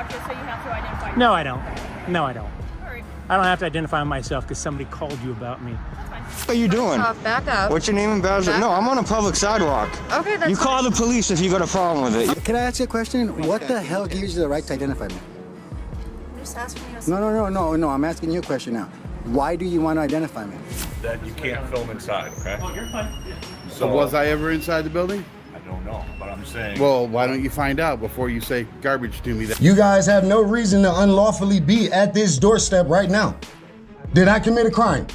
about you, so you have to identify yourself. No, I don't. No, I don't. All right. I don't have to identify myself because somebody called you about me. That's fine. What are you doing? Back up. What's your name and badge? No, I'm on a public sidewalk. Okay, that's You call the police if you got a problem with it. Can I ask you a question? What the hell gives you the right to identify me? I'm just asking you. No. I'm asking you a question now. Why do you want to identify me? That you can't film inside, okay? Oh, you're fine. So Was I ever inside the building? I don't know, but I'm saying. Well, why don't you find out before you say garbage to me? You guys have no reason to unlawfully be at this doorstep right now. Did I commit a crime?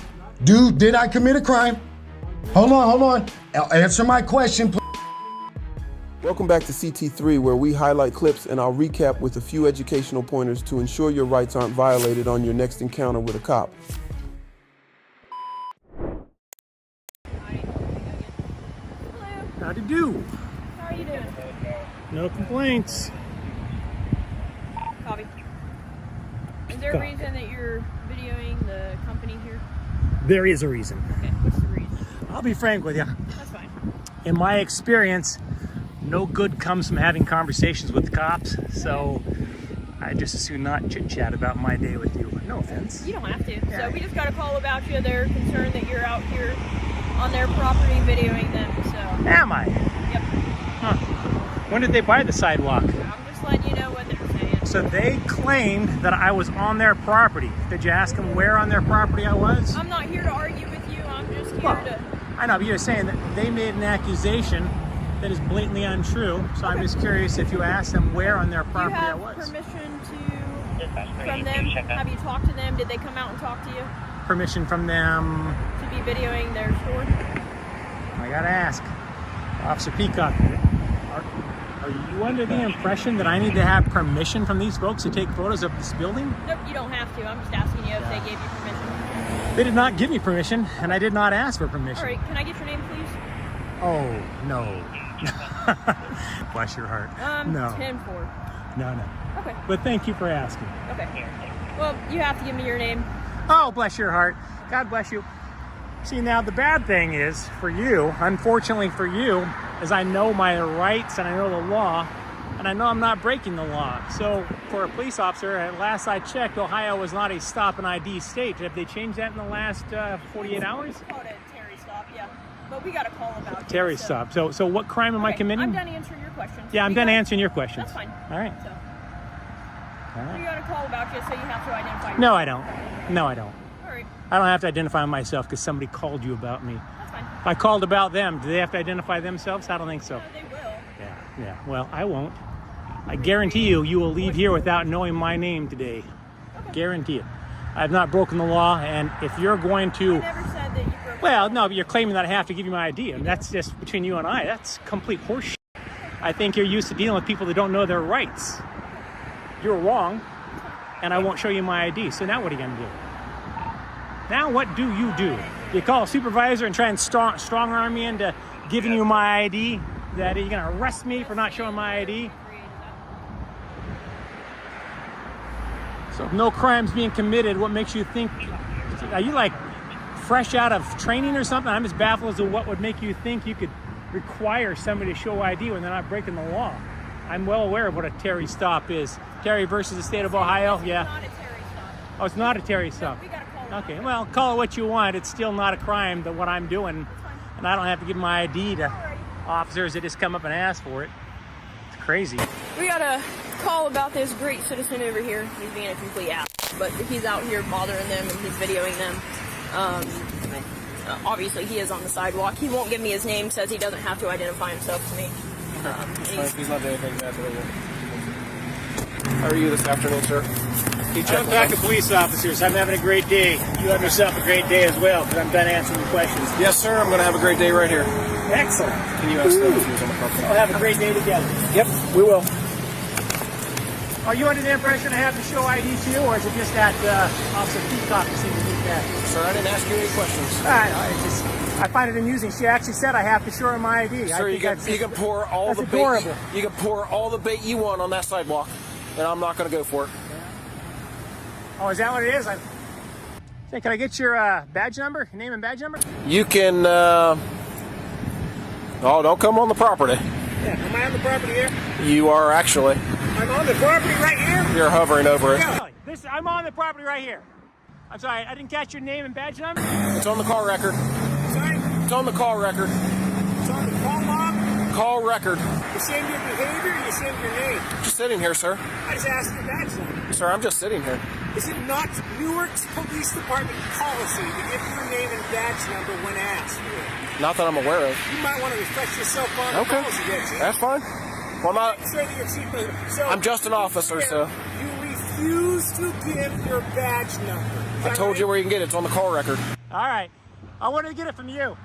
Dude, did I commit a crime? Hold on. Answer my question, please. Welcome back to CT3, where we highlight clips and I'll recap with a few educational pointers to ensure your rights aren't violated on your next encounter with a cop. How'd you do? How are you doing? No complaints. Copy. Is there a reason that you're videoing the company here? There is a reason. Okay, what's the reason? I'll be frank with you. That's fine. In my experience, no good comes from having conversations with the cops, so I just as soon not chit-chat about my day with you. No offense. You don't have to. Yeah. So we just got a call about you. They're concerned that you're out here on their property videoing them, so. Am I? Yep. Huh. When did they buy the sidewalk? I'm just letting you know what they're saying. So they claimed that I was on their property. Did you ask them where on their property I was? I'm not here to argue with you. I'm just here Well, to. I know, but you're saying that they made an accusation that is blatantly untrue. So I'm just curious if you asked them where on their Do you property I have was. permission from them? Have you talked to them? Did they come out and talk to you Permission from them. to be videoing their store? I gotta ask. Officer Peacock, are you under the impression that I need to have permission from these folks to take photos of this building? Nope, you don't have to. I'm just asking you if they gave you permission. They did not give me permission, and I did not ask for permission. All right, can I get your name, please? Oh, no. Bless your heart. No. 10-4. No. Okay. But thank you for asking. Okay. Well, you have to give me your name. Oh, bless your heart. God bless you. See, now the bad thing is for you, unfortunately for you, is I know my rights and I know the law, and I know I'm not breaking the law. So for a police officer, at last I checked, Ohio was not a stop and ID state. Have they changed that in the last 48 hours? Call it a Terry stop, yeah. But we got a call about it. Terry stop. So what crime am I committing? I'm done answering your questions. Yeah, I'm done answering your questions. That's fine. All right. So, All right. we got a call about you, so you have to identify yourself. No, I don't. No, I don't. All right. I don't have to identify myself because somebody called you about me. That's fine. If I called about them, do they have to identify themselves? I don't think so. No, they will. Yeah. Well, I won't. I guarantee you will leave here without knowing my name today. Okay. Guarantee it. I've not broken the law, and if you're going to... I never said that you broke Well, no, but you're claiming that I have to give you my ID, and that's just between you and I. That's complete horseshit. I think you're used to dealing with people that don't know their rights. You're wrong, and I won't show you my ID. So now what are you going to do? Now what do? You call a supervisor and try and strong arm me into giving you my ID? That you're going to arrest me for not showing my ID? So if no crime's being committed, what makes you think? Are you like fresh out of training or something? I'm just baffled as to what would make you think you could require somebody to show ID when they're not breaking the law. I'm well aware of what a Terry stop is. Terry versus the state of Ohio, yeah. Not a Terry stop. Oh, it's not a Terry stop. No, we got a call. Okay, well, call it what you want. It's still not a crime that what I'm doing, and I don't have to give my ID to officers that just come up and ask for it. It's crazy. We got a call about this great citizen over here. He's being a complete ass, but he's out here bothering them and he's videoing them. Obviously, he is on the sidewalk. He won't give me his name, says he doesn't have to identify himself to me. He's not doing anything bad. How are you this afternoon, sir? You jumped back to police officers. I'm having a great day. You have yourself a great day as well, because I'm done answering your questions. Yes, sir. I'm going to have a great day right here. Excellent. Can you ask them if he was on the property? We'll have a great day together. Yep, we will. Are you under the impression I have to show ID to you, or is it just that Officer Peacock seems to need that? Sir, I didn't ask you any questions. I find it amusing. She actually said I have to show her my ID. Sir, you can pour all the bait. You can pour all the bait you want on that sidewalk, and I'm not going to go for it. Oh, is that what it is? Say, can I get your badge number? Your name and badge number? You can. Oh, don't come on the property. Yeah. Am I on the property here? You are actually. All I'm on the property right here. You're hovering over it. I'm on the property right here. I'm sorry, I didn't catch your name and badge number. It's on the call record. Sorry? It's on the call record. It's on the call log. Call record. You saying your behavior, you saying your name? Just sitting here, sir. I just asked your badge number. Sir, I'm just sitting here. Is it not Newark's Police Department policy to give your name and badge number when asked? Not that I'm aware of. You might want to refresh yourself on Okay. the policy there, Chief. That's fine. Well, I'm not. Sure that you're Chief. So I'm just an officer, so. You refuse to give your badge number. I told you where you can get it. It's on the call record. All right. I wanted to get it from you.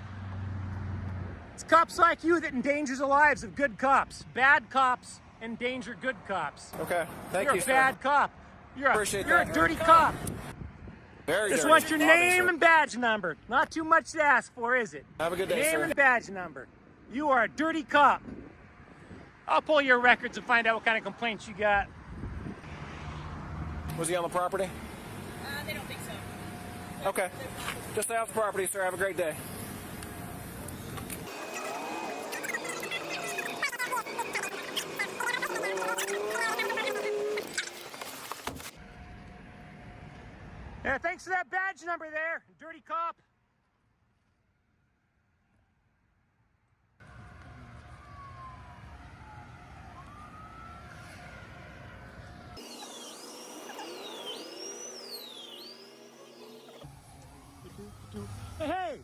It's cops like you that endangers the lives of good cops. Bad cops endanger good cops. Okay. Thank You're you, a sir. bad cop. You're a dirty cop. Very Just dirty. want your name and badge number. Not too much to ask for, is it? Have a good day, name sir. and badge number. You are a dirty cop. I'll pull your records and find out what kind of complaints you got. Was he on the property? They don't think so. Okay. Just stay off the property, sir. Have a great day. Yeah, thanks for that badge number there, dirty cop. Hey,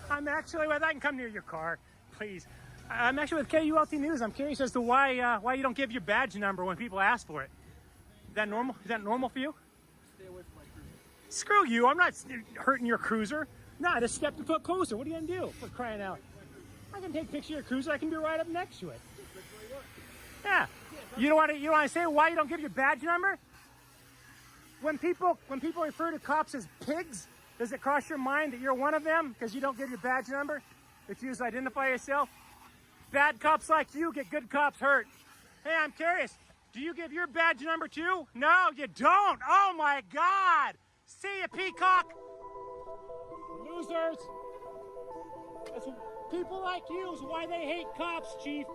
I'm actually, well, I can come near your car, please. I'm actually with KULT News. I'm curious as to why you don't give your badge number when people ask for it. Is that normal? Is that normal for you? Stay away from my cruiser. Screw you! I'm not hurting your cruiser. Nah, just step a foot closer. What are you gonna do? For crying out! I can take a picture of your cruiser. I can be right up next to it. Yeah. You don't want to say why you don't give your badge number? When people refer to cops as pigs, does it cross your mind that you're one of them because you don't give your badge number? Refuse to identify yourself? Bad cops like you get good cops hurt. Hey, I'm curious. Do you give your badge number too? No, you don't. Oh my God. See ya, peacock. Losers. That's people like you is why they hate cops, Chief.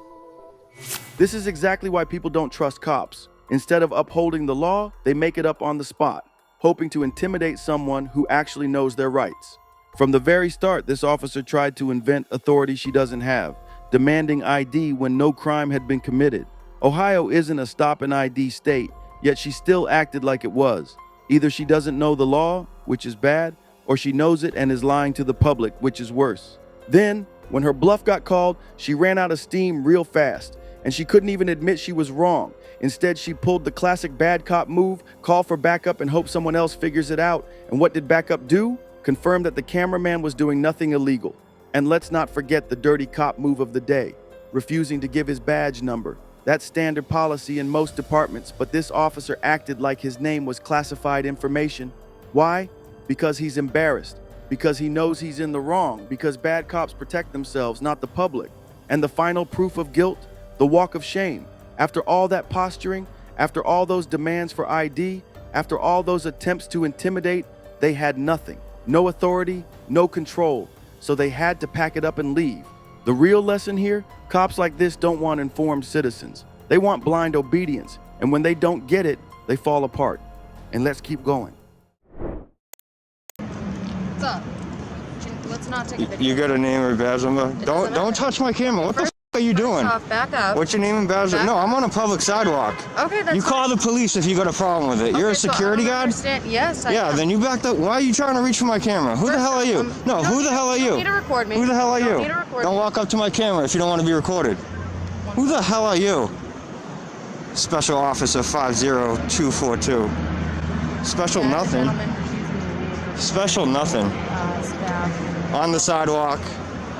This is exactly why people don't trust cops. Instead of upholding the law, they make it up on the spot, hoping to intimidate someone who actually knows their rights. From the very start, this officer tried to invent authority she doesn't have, demanding ID when no crime had been committed. Ohio isn't a stop and ID state, yet she still acted like it was. Either she doesn't know the law, which is bad, or she knows it and is lying to the public, which is worse. Then, when her bluff got called, she ran out of steam real fast, and she couldn't even admit she was wrong. Instead, she pulled the classic bad cop move, call for backup and hope someone else figures it out. And what did backup do? Confirm that the cameraman was doing nothing illegal. And let's not forget the dirty cop move of the day, refusing to give his badge number. That's standard policy in most departments, but this officer acted like his name was classified information. Why? Because he's embarrassed, because he knows he's in the wrong, because bad cops protect themselves, not the public. And the final proof of guilt? The walk of shame. After all that posturing, after all those demands for ID, after all those attempts to intimidate, they had nothing. No authority, no control. So they had to pack it up and leave. The real lesson here, cops like this don't want informed citizens. They want blind obedience. And when they don't get it, they fall apart. And let's keep going. What's up? Let's not take a video. You got a name or badge number? Don't touch my camera. What the f are you doing? Back up. What's your name and badge number? No, I'm on a public sidewalk. Okay, that's You call the police if you got a problem with it. You're a security guard? Yes, I Yeah, am. then you backed up. Why are you trying to reach for my camera? Who the hell are you? No, who the hell are You you? don't need to record me. Who the hell are Don't you? need to record Don't me. walk up to my camera if you don't want to be recorded. Who the hell are you? Special Officer 50242. Special Yeah, nothing. gentlemen who's using the vehicle Special nothing. staff. On the sidewalk.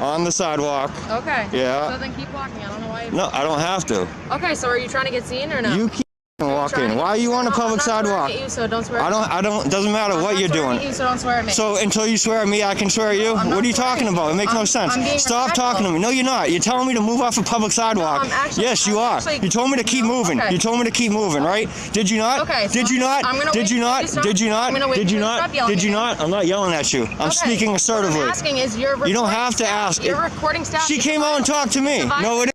On the sidewalk. Okay. Yeah. So then keep walking. I don't know why. No, I don't have to. Okay, so are you trying to get seen or no? You keep walking. Why are you on a public sidewalk? You, so don't swear. I don't. Doesn't matter I'm what not you're swearing doing. at you, so don't swear at me. So until you swear at me, I can swear at you. I'm not What are you swearing. talking about? It makes no sense. I'm being Stop respectful. talking to me. No, you're not. You're telling me to move off a public sidewalk. I'm actually- Yes, you I'm are. actually- You told me to keep moving. Okay. You told me to keep moving, right? Did you not? Okay, so Did you not? I'm gonna Did wait you for not? you to stop. Did you not? I'm gonna wait Did for you you to not? stop yelling Did you at me. not? I'm not yelling at you. I'm Okay. speaking assertively. What I'm asking is You don't have to ask. Your recording staff. She came out and talked to me. No, it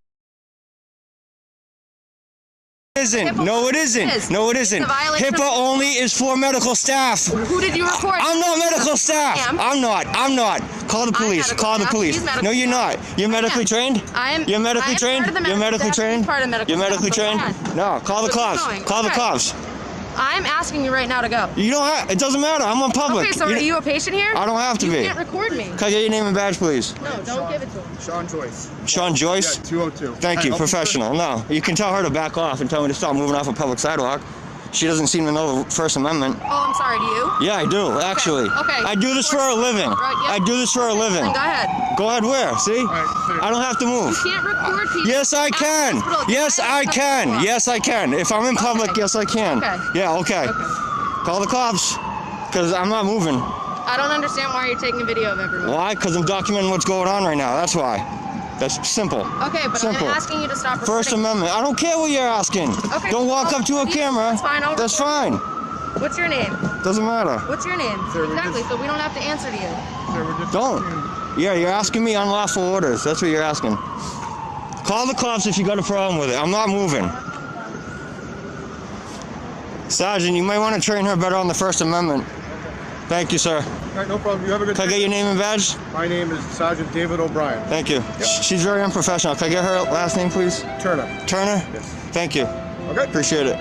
isn't. No, it isn't. No, it isn't. HIPAA only is for medical staff. Who did you record? I'm not medical staff. Ma'am. I'm not. Call the police. Call the police. No, you're not. You're medically trained? You're medically trained? You're medically trained? You're medically trained? No, call the cops. Call the cops. I'm asking you right now to go. You don't have, it doesn't matter. I'm on public. Okay, so are you a patient here? I don't have to be. You can't record me. Can I get your name and badge, please? No, don't give it to him. Sean Joyce. Sean Joyce? Yeah, 202. Thank you, professional. No, you can tell her to back off and tell me to stop moving off a public sidewalk. She doesn't seem to know the First Amendment. Oh, I'm sorry, do you? Yeah, I do, actually. Okay. I do this for a living. Right, I do this for a living. Go ahead. Go ahead where? See? I don't have to move. You can't record people. Yes, I can. Yes, I can. Yes, I can. If I'm in public, yes, I can. Okay. Yeah, okay. Call the cops, because I'm not moving. I don't understand why you're taking a video of everyone. Why? Because I'm documenting what's going on right now. That's why. That's simple. Okay, but simple. I'm asking you to stop recording. First Amendment. I don't care what you're asking. Okay. Don't walk up to a camera. That's fine. That's fine. What's your name? Doesn't matter. What's your name? Exactly, so we don't have to answer to you. Don't. Yeah, you're asking me unlawful orders. That's what you're asking. Call the cops if you got a problem with it. I'm not moving. Sergeant, you might want to train her better on the First Amendment. Thank you, sir. All right, no problem. You have a good day. Can I get your name and badge? My name is Sergeant David O'Brien. Thank you. Yep. She's very unprofessional. Can I get her last name, please? Turner. Turner? Yes. Thank you. Okay. Appreciate it.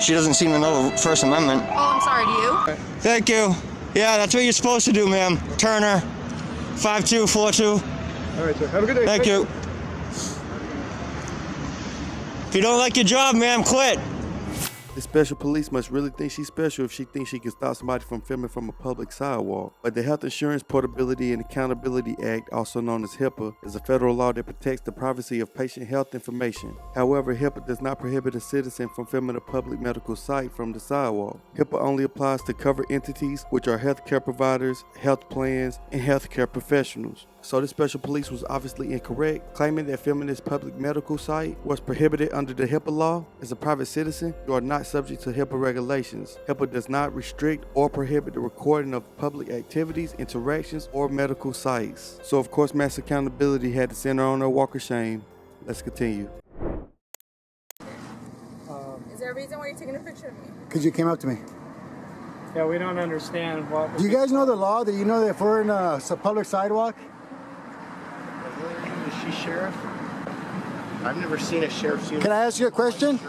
She doesn't seem to know the First Amendment. Oh, I'm sorry, do you? Okay. Thank you. Yeah, that's what you're supposed to do, ma'am. Turner, 5242. All right, sir. Have a good day. Thank you. If you don't like your job, ma'am, quit. The special police must really think she's special if she thinks she can stop somebody from filming from a public sidewalk. But the Health Insurance Portability and Accountability Act, also known as HIPAA, is a federal law that protects the privacy of patient health information. However, HIPAA does not prohibit a citizen from filming a public medical site from the sidewalk. HIPAA only applies to covered entities, which are healthcare providers, health plans, and healthcare professionals. So the special police was obviously incorrect, claiming that filming this public medical site was prohibited under the HIPAA law. As a private citizen, you are not subject to HIPAA regulations. HIPAA does not restrict or prohibit the recording of public activities, interactions, or medical sites. So of course, mass accountability had to send her on her walk of shame. Let's continue. Is there a reason why you're taking a picture of me? Because you came up to me. Yeah, we don't understand what... Do you guys know the law? Do you know that if we're in a public sidewalk? Is she sheriff? I've never seen a sheriff's uniform. Can I ask you a question?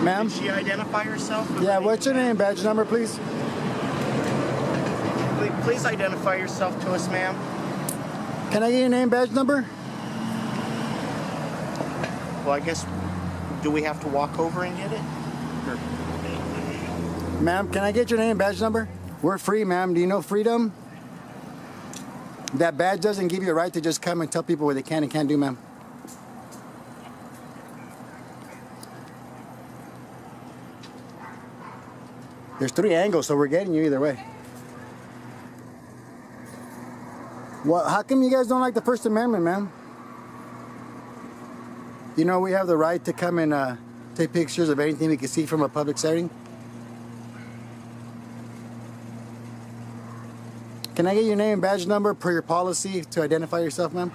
Ma'am? Did she identify herself? Yeah, what's your name, badge number, please? Please identify yourself to us, ma'am. Can I get your name, badge number? Well, I guess, do we have to walk over and get it? Ma'am, can I get your name, badge number? We're free, ma'am. Do you know freedom? That badge doesn't give you a right to just come and tell people what they can and can't do, ma'am. There's 3 angles, so we're getting you either way. Well, how come you guys don't like the First Amendment, ma'am? You know we have the right to come and take pictures of anything we can see from a public setting. Can I get your name and badge number per your policy to identify yourself, ma'am?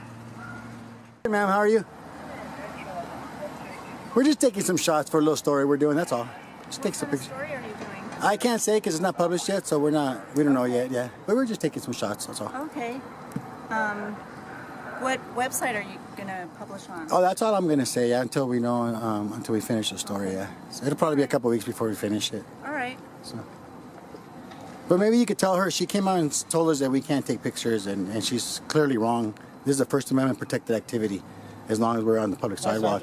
Hey, ma'am, how are you? We're just taking some shots for a little story we're doing, that's all. Just take some pictures. What story are you doing? I can't say because it's not published yet, so we don't know yet, yeah. But we're just taking some shots, that's all. Okay. What website are you gonna publish on? Oh, that's all I'm gonna say, yeah, until we know, until we finish the story, yeah. So it'll probably be a couple weeks before we finish it. All right. So. But maybe you could tell her, she came out and told us that we can't take pictures, and she's clearly wrong. This is a First Amendment protected activity, as long as we're on the public sidewalk.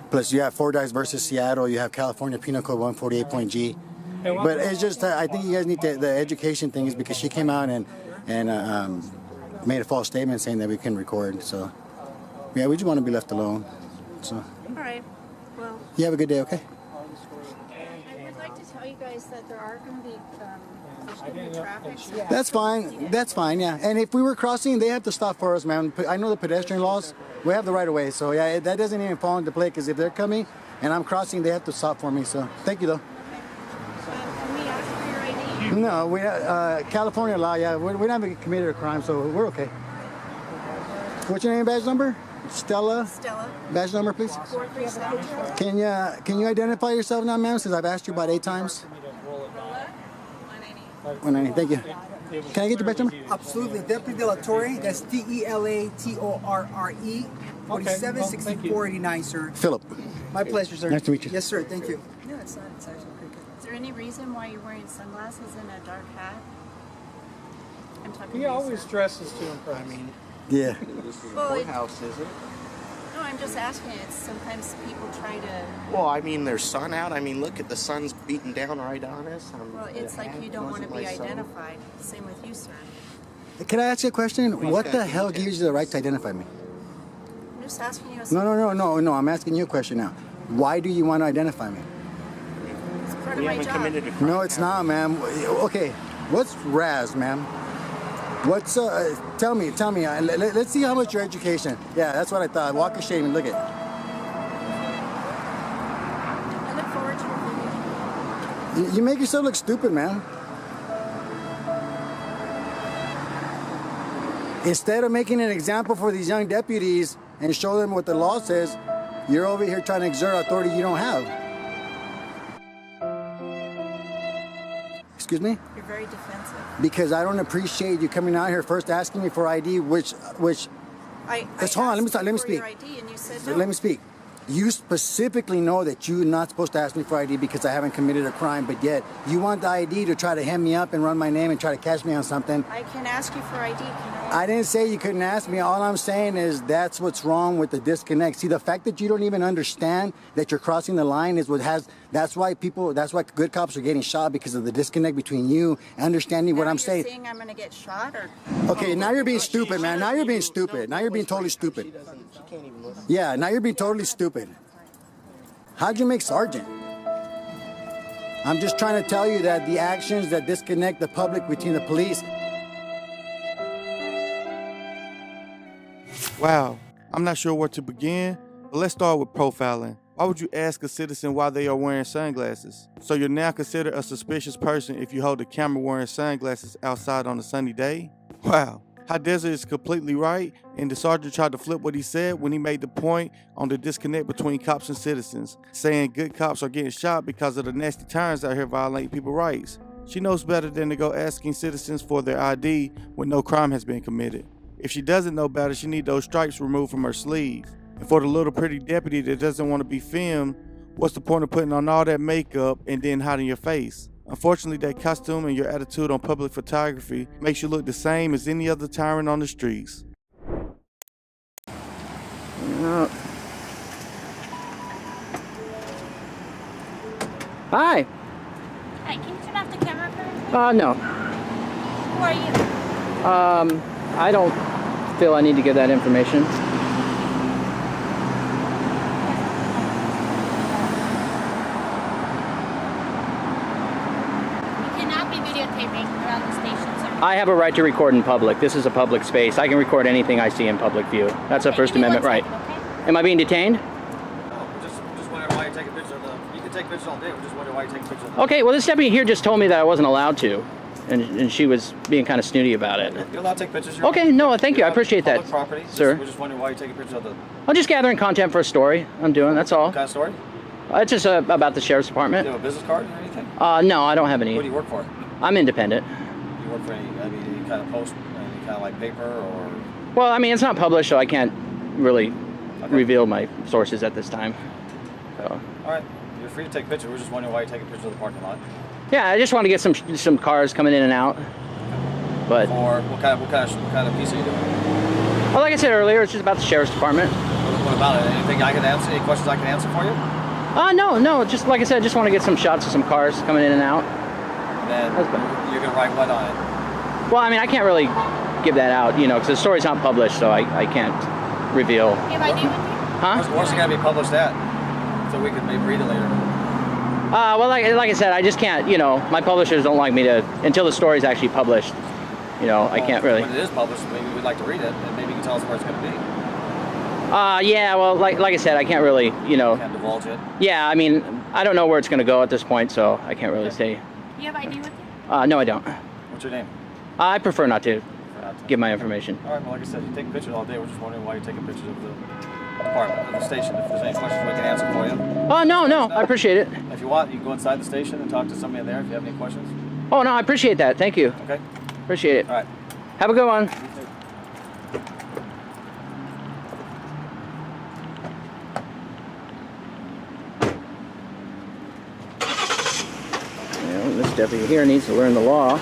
Plus, you have Fordyce versus Seattle, you have California Penal Code 148.G. But it's just, I think you guys need the education thing is because she came out and made a false statement saying that we can record. So, yeah, we just want to be left alone. So. All right. Well. You have a good day, okay? I would like to tell you guys that there are going to be traffic. That's fine. That's fine, yeah. And if we were crossing, they have to stop for us, man. I know the pedestrian laws. We have the right of way. So, yeah, that doesn't even fall into play because if they're coming and I'm crossing, they have to stop for me. So, thank you, though. Can we ask for your ID? No, we California law, yeah. We haven't committed a crime, so we're okay. What's your name and badge number? Stella. Stella. Badge number, please. 437. Can you identify yourself now, ma'am? Since I've asked you about 8 times. 190. Thank you. Can I get your badge number? Absolutely. Deputy De La Torre. That's DELATORRE. 476489, sir. Philip. My pleasure, sir. Nice to meet you. Yes, sir. Thank you. No, it's not. It's actually pretty good. Is there any reason why you're wearing sunglasses and a dark hat? I'm talking. He always dresses to impress. I mean, Yeah. this is the Well, courthouse, is it? No, I'm just asking. It's sometimes people try to. Well, I mean, there's sun out. I mean, look at the sun's beating down right on us. Well, it's like you don't want to be identified. Same with you, sir. Can I ask you a question? What the got hell details. gives you the right to identify me? I'm just asking you. No. I'm asking you a question now. Why do you want to identify me? It's part We of my haven't job. committed a crime. No, it's not, ma'am. Okay, what's RAS, ma'am? What's tell me. Let's see how much your education. Yeah, that's what I thought. Walk of shame and look at. I look forward to your video. You make yourself look stupid, man. Instead of making an example for these young deputies and show them what the law says, you're over here trying to exert authority you don't have. Excuse me? You're very defensive. Because I don't appreciate you coming out here first asking me for ID, which. Hold on, let me speak. Your ID and you said no. Let me speak. You specifically know that you're not supposed to ask me for ID because I haven't committed a crime, but yet you want the ID to try to hem me up and run my name and try to catch me on something. I can ask you for ID. Can I? I didn't say you couldn't ask me. All I'm saying is that's what's wrong with the disconnect. See, the fact that you don't even understand that you're crossing the line is that's why good cops are getting shot, because of the disconnect between you and understanding what I'm saying. Saying I'm going to get shot or? Okay, now you're being stupid, man. Now you're being stupid. Now you're being totally stupid. She can't even listen. Yeah, now you're being totally stupid. How'd you make sergeant? I'm just trying to tell you that the actions that disconnect the public between the police. Wow, I'm not sure where to begin, but let's start with profiling. Why would you ask a citizen why they are wearing sunglasses? So you're now considered a suspicious person if you hold a camera wearing sunglasses outside on a sunny day? Wow. How Desert is completely right, and the sergeant tried to flip what he said when he made the point on the disconnect between cops and citizens, saying good cops are getting shot because of the nasty tyrants out here violating people's rights. She knows better than to go asking citizens for their ID when no crime has been committed. If she doesn't know better, she needs those stripes removed from her sleeve. And for the little pretty deputy that doesn't want to be filmed, what's the point of putting on all that makeup and then hiding your face? Unfortunately, that costume and your attitude on public photography makes you look the same as any other tyrant on the streets. Hi. Hi, can you turn off the camera for me? No. Who are you? I don't feel I need to give that information. You cannot be videotaping around the station, sir. I have a right to record in public. This is a public space. I can record anything I see in public view. That's a First Amendment right. Am I being detained? Just wondering why you're taking pictures of the. You can take pictures all day. We're just wondering why you're taking pictures of the. Okay, well, this deputy here just told me that I wasn't allowed to, and she was being kind of snooty about it. You're allowed to take pictures. Okay, no, thank you. I appreciate that, Property, sir. We're just wondering why you're taking pictures of the. I'm just gathering content for a story I'm doing, that's all. What kind of story? It's just about the sheriff's department. Do you have a business card or anything? No, I don't have any. What do you work for? I'm independent. Do you work for any kind of post, any kind of like paper or? Well, I mean, it's not published, so I can't really reveal my sources at this time. So. All right, you're free to take pictures. We're just wondering why you're taking pictures of the parking lot. Yeah, I just want to get some cars coming in and out. But. Or what kind of piece are you doing? Well, like I said earlier, it's just about the sheriff's department. What about it? Anything I can answer? Any questions I can answer for you? No. Just like I said, I just want to get some shots of some cars coming in and out. And then you're gonna write what on it? Well, I mean, I can't really give that out, because the story's not published, so I can't reveal. You have ID with you? Huh? Where's it gonna be published at? So we can maybe read it later. Well, like I said, I just can't. My publishers don't like me to until the story's actually published. I can't really. When it is published, maybe we'd like to read it, and maybe you can tell us where it's gonna be. Yeah, well, like I said, I can't really, Can't divulge it. Yeah, I mean, I don't know where it's going to go at this point, so I can't really say. You have ID with you? No, I don't. What's your name? I prefer not to. give my information. All right, well, like I said, you take pictures all day. We're just wondering why you're taking pictures of the department, of the station. If there's any questions, we can answer for you. Oh, no, I appreciate it. If you want, you can go inside the station and talk to somebody in there if you have any questions. Oh, no, I appreciate that. Thank you. Okay. Appreciate it. All right. Have a good one. This deputy here needs to learn the law.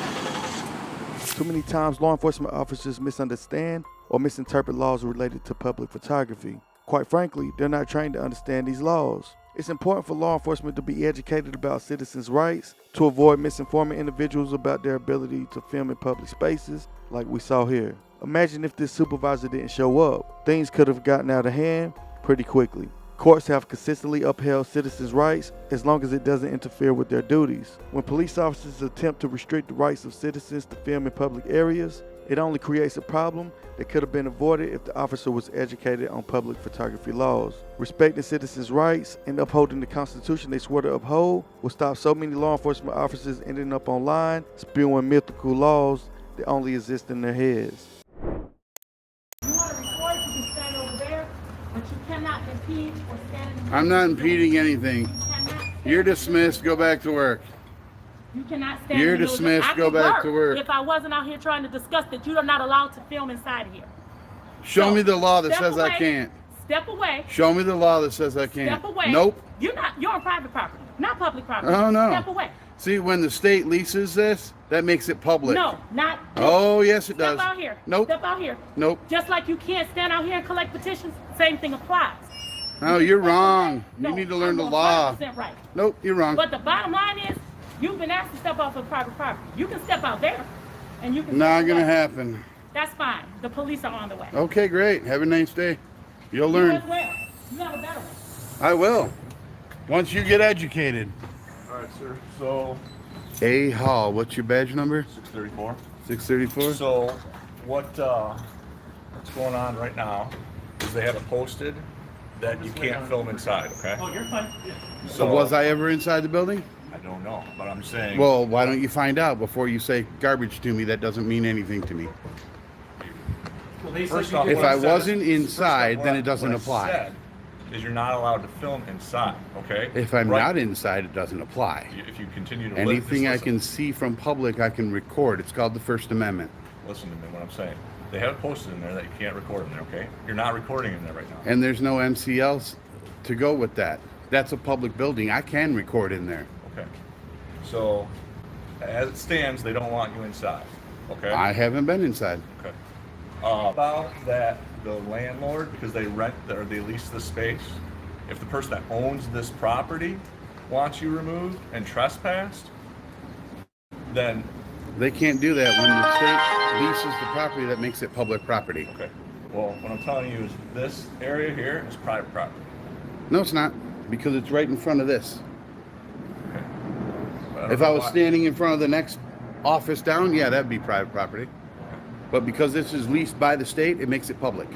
Too many times law enforcement officers misunderstand or misinterpret laws related to public photography. Quite frankly, they're not trained to understand these laws. It's important for law enforcement to be educated about citizens' rights, to avoid misinforming individuals about their ability to film in public spaces, like we saw here. Imagine if this supervisor didn't show up. Things could have gotten out of hand pretty quickly. Courts have consistently upheld citizens' rights as long as it doesn't interfere with their duties. When police officers attempt to restrict the rights of citizens to film in public areas, it only creates a problem that could have been avoided if the officer was educated on public photography laws. Respecting citizens' rights and upholding the Constitution they swore to uphold will stop so many law enforcement officers ending up online spewing mythical laws that only exist in their heads. You want to record, you can stand over there, but you cannot impede or stand in the I'm not impeding anything. You're dismissed. Go back to work. You cannot stand You're in the middle of dismissed. I Go could back to work. If I wasn't out here trying to discuss that you are not allowed to film inside here. Show me the law that Step says away. I can't. Step away. Show me the law that says I can't. Step away. Nope. You're on private property, not public property. Oh, no. Step away. See, when the state leases this, that makes it public. No, not. Oh, yes, it does. Step out here. Nope. Step out here. Nope. Just like you can't stand out here and collect petitions, same thing applies. No, you're wrong. No, you need to learn the I'm law. 100% right. Nope, you're wrong. But the bottom line is, you've been asked to step off of private property. You can step out there, and you can. Not gonna happen. That's fine. The police are on the way. Okay, great. Have a nice day. You'll You learn. as well. You have a better one. I will. Once you get educated. All right, sir. So A Hall, what's your badge number? 634. 634? So what's going on right now is they have it posted that you can't film inside, okay? Oh, you're fine. So was I ever inside the building? I don't know, but I'm saying. Well, why don't you find out before you say garbage to me? That doesn't mean anything to me. First off, If what I said wasn't is- inside, first off, then it doesn't what I apply. said is you're not allowed to film inside, okay? If I'm Right. not inside, it doesn't apply. If you continue to Anything I listen, can see from public, I can record. It's called the First Amendment. listen to me, what I'm saying. They have it posted in there that you can't record in there, okay? You're not recording in there right now. And there's no MCLs to go with that. That's a public building. I can record in there. Okay. So, as it stands, they don't want you inside, okay? I haven't been inside. Okay. About that, the landlord, because they rent or they lease the space, if the person that owns this property wants you removed and trespassed, then They can't do that. When the state leases the property, that makes it public property. okay. Well, what I'm telling you is this area here is private property. No, it's not, because it's right in front of this. But don't If I know was why- standing in front of the next office down, yeah, that'd be private property. But because this is leased by the state, it makes it public.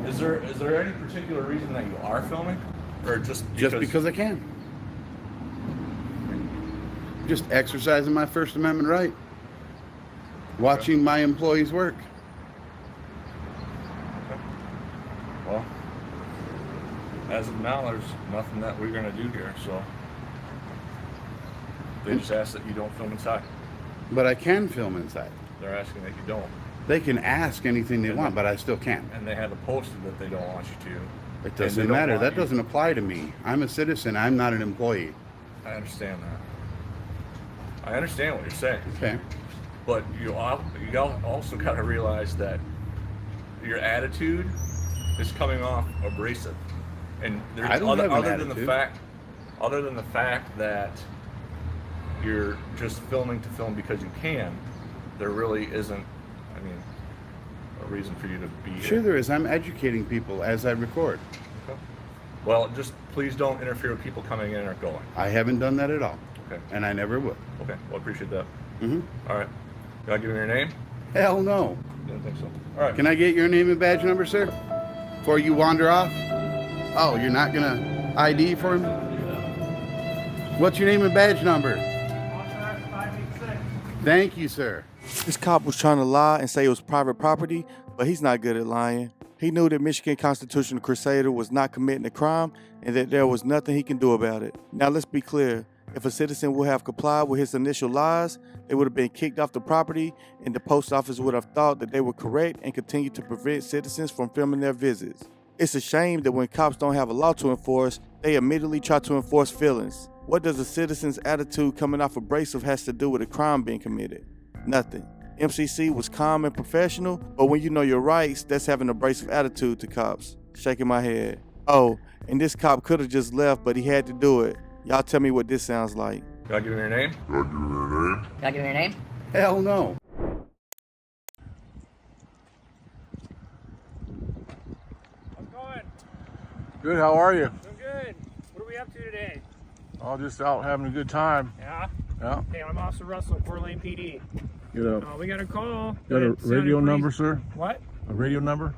Is there any particular reason that you are filming, or just Because I can. Just exercising my First Amendment right. Watching my employees work. Well, as of now, there's nothing that we're gonna do here, so they just ask that you don't film inside. But I can film inside. They're asking that you don't. They can ask anything they want, but I still can't. And they have it posted that they don't want you to. It doesn't matter. That doesn't apply to me. I'm a citizen. I'm not an employee. I understand that. I understand what you're saying. Okay. But you also got to realize that your attitude is coming off abrasive, and there's I don't have an attitude. other than the fact that you're just filming to film because you can, there really isn't, I mean, a reason for you to be here. Sure there is. I'm educating people as I record. Okay. Well, just please don't interfere with people coming in or going. I haven't done that at all. Okay. And I never will. Okay, well, I appreciate that. Mm-hmm. All right. Can I give me your name? Hell no. I don't think so. All right. Can I get your name and badge number, sir? Before you wander off? Oh, you're not gonna ID for me? What's your name and badge number? Thank you, sir. This cop was trying to lie and say it was private property, but he's not good at lying. He knew that Michigan Constitutional Crusader was not committing a crime and that there was nothing he can do about it. Now let's be clear. If a citizen would have complied with his initial lies, they would have been kicked off the property, and the post office would have thought that they were correct and continued to prevent citizens from filming their visits. It's a shame that when cops don't have a law to enforce, they immediately try to enforce feelings. What does a citizen's attitude coming off abrasive has to do with a crime being committed? Nothing. MCC was calm and professional, but when you know your rights, that's having an abrasive attitude to cops. Shaking my head. Oh, and this cop could have just left, but he had to do it. Y'all tell me what this sounds like. Can I give him your name? Can I give him your name? Hell no. How's it going? Good, how are you? Doing good. What are we up to today? All just out having a good time. Yeah? Yeah. Hey, I'm Officer Russell, Coeur d'Alene PD. We got a call. Got a radio number, sir? What? A radio number?